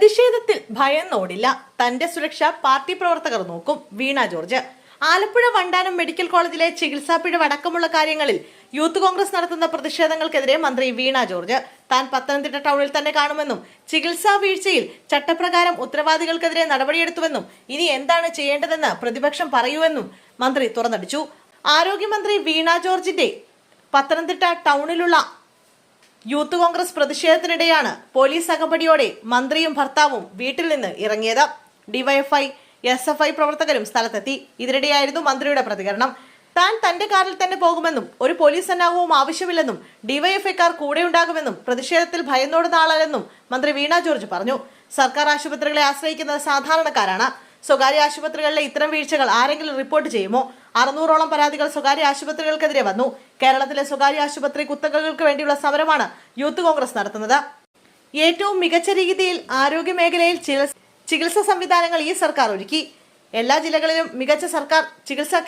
പ്രതിഷേധത്തിൽ ഭയന്നോടില്ല. തന്റെ സുരക്ഷ പാർട്ടി പ്രവർത്തകർ നോക്കും. വീണ ജോർജ്. ആലപ്പുഴ വണ്ടാനം മെഡിക്കൽ കോളേജിലെ ചികിത്സാ പിഴവ് അടക്കമുള്ള കാര്യങ്ങളിൽ യൂത്ത് കോൺഗ്രസ് നടത്തുന്ന പ്രതിഷേധങ്ങൾക്കെതിരെ മന്ത്രി വീണ ജോർജ് താൻ പത്തനംതിട്ട ടൗണിൽ തന്നെ കാണുമെന്നും ചികിത്സാ വീഴ്ചയിൽ ചട്ടപ്രകാരം ഉത്തരവാദികൾക്കെതിരെ നടപടിയെടുത്തുവെന്നും ഇനി എന്താണ് ചെയ്യേണ്ടതെന്ന് പ്രതിപക്ഷം പറയൂവെന്നും മന്ത്രി തുറന്നടിച്ചു. ആരോഗ്യമന്ത്രി വീണ ജോർജിന്റെ പത്തനംതിട്ട ടൗണിലുള്ള യൂത്ത് കോൺഗ്രസ് പ്രതിഷേധത്തിനിടെയാണ് പോലീസ് അകമ്പടിയോടെ മന്ത്രിയും ഭർത്താവും വീട്ടിൽ നിന്ന് ഇറങ്ങിയത്. ഡിവൈഎഫ്ഐ, SFI പ്രവർത്തകരും സ്ഥലത്തെത്തി. ഇതിനിടെയായിരുന്നു മന്ത്രിയുടെ പ്രതികരണം. താൻ തന്റെ കാറിൽ തന്നെ പോകുമെന്നും ഒരു പോലീസ് സന്നാഹവും ആവശ്യമില്ലെന്നും ഡിവൈഎഫ്ഐക്കാർ കൂടെയുണ്ടാകുമെന്നും പ്രതിഷേധത്തിൽ ഭയന്നോടുന്ന ആളല്ലെന്നും മന്ത്രി വീണ ജോർജ് പറഞ്ഞു. സർക്കാർ ആശുപത്രികളെ ആശ്രയിക്കുന്നത് സാധാരണക്കാരാണ്. സ്വകാര്യ ആശുപത്രികളിലെ ഇത്തരം വീഴ്ചകൾ ആരെങ്കിലും റിപ്പോർട്ട് ചെയ്യുമോ? 600ഓളം പരാതികൾ സ്വകാര്യ ആശുപത്രികൾക്കെതിരെ വന്നു. കേരളത്തിലെ സ്വകാര്യ ആശുപത്രി കുത്തകകൾക്ക് വേണ്ടിയുള്ള സമരമാണ് യൂത്ത് കോൺഗ്രസ് നടത്തുന്നത്. ഏറ്റവും മികച്ച രീതിയിൽ ആരോഗ്യ മേഖലയിൽ ചികിത്സാ സംവിധാനങ്ങൾ ഈ സർക്കാർ ഒരുക്കി. എല്ലാ ജില്ലകളിലും മികച്ച സർക്കാർ ചികിത്സാ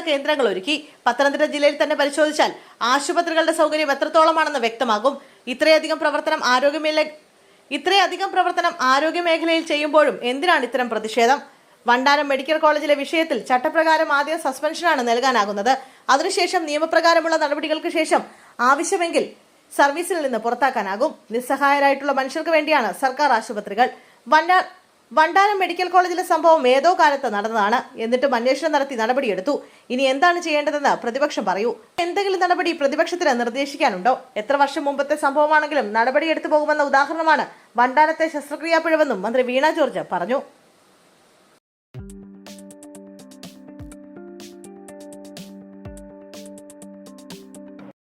കേന്ദ്രങ്ങൾ ഒരുക്കി. പത്തനംതിട്ട ജില്ലയിൽ തന്നെ പരിശോധിച്ചാൽ ആശുപത്രികളുടെ സൗകര്യം എത്രത്തോളമാണെന്ന് വ്യക്തമാകും. ഇത്രയധികം പ്രവർത്തനം ആരോഗ്യ മേഖലയിൽ ചെയ്യുമ്പോഴും എന്തിനാണ് ഇത്തരം പ്രതിഷേധം? വണ്ടാനം മെഡിക്കൽ കോളേജിലെ വിഷയത്തിൽ ചട്ടപ്രകാരം ആദ്യം സസ്പെൻഷനാണ് നൽകാനാകുന്നത്. അതിനുശേഷം നിയമപ്രകാരമുള്ള നടപടികൾക്ക് ശേഷം ആവശ്യമെങ്കിൽ സർവീസിൽ നിന്ന് പുറത്താക്കാനാകും. നിസ്സഹായരായിട്ടുള്ള മനുഷ്യർക്ക് വേണ്ടിയാണ് സർക്കാർ ആശുപത്രികൾ. വണ്ടാനം മെഡിക്കൽ കോളേജിലെ സംഭവം ഏതോ കാലത്ത് നടന്നതാണ്. എന്നിട്ടും അന്വേഷണം നടത്തി നടപടിയെടുത്തു. ഇനി എന്താണ് ചെയ്യേണ്ടതെന്ന് പ്രതിപക്ഷം പറയൂ. എന്തെങ്കിലും നടപടി പ്രതിപക്ഷത്തിന് നിർദ്ദേശിക്കാനുണ്ടോ? എത്ര വർഷം മുമ്പത്തെ സംഭവമാണെങ്കിലും നടപടിയെടുത്തു പോകുമെന്ന ഉദാഹരണമാണ് വണ്ടാനത്തെ ശസ്ത്രക്രിയാ പിഴവെന്നും മന്ത്രി വീണ ജോർജ് പറഞ്ഞു.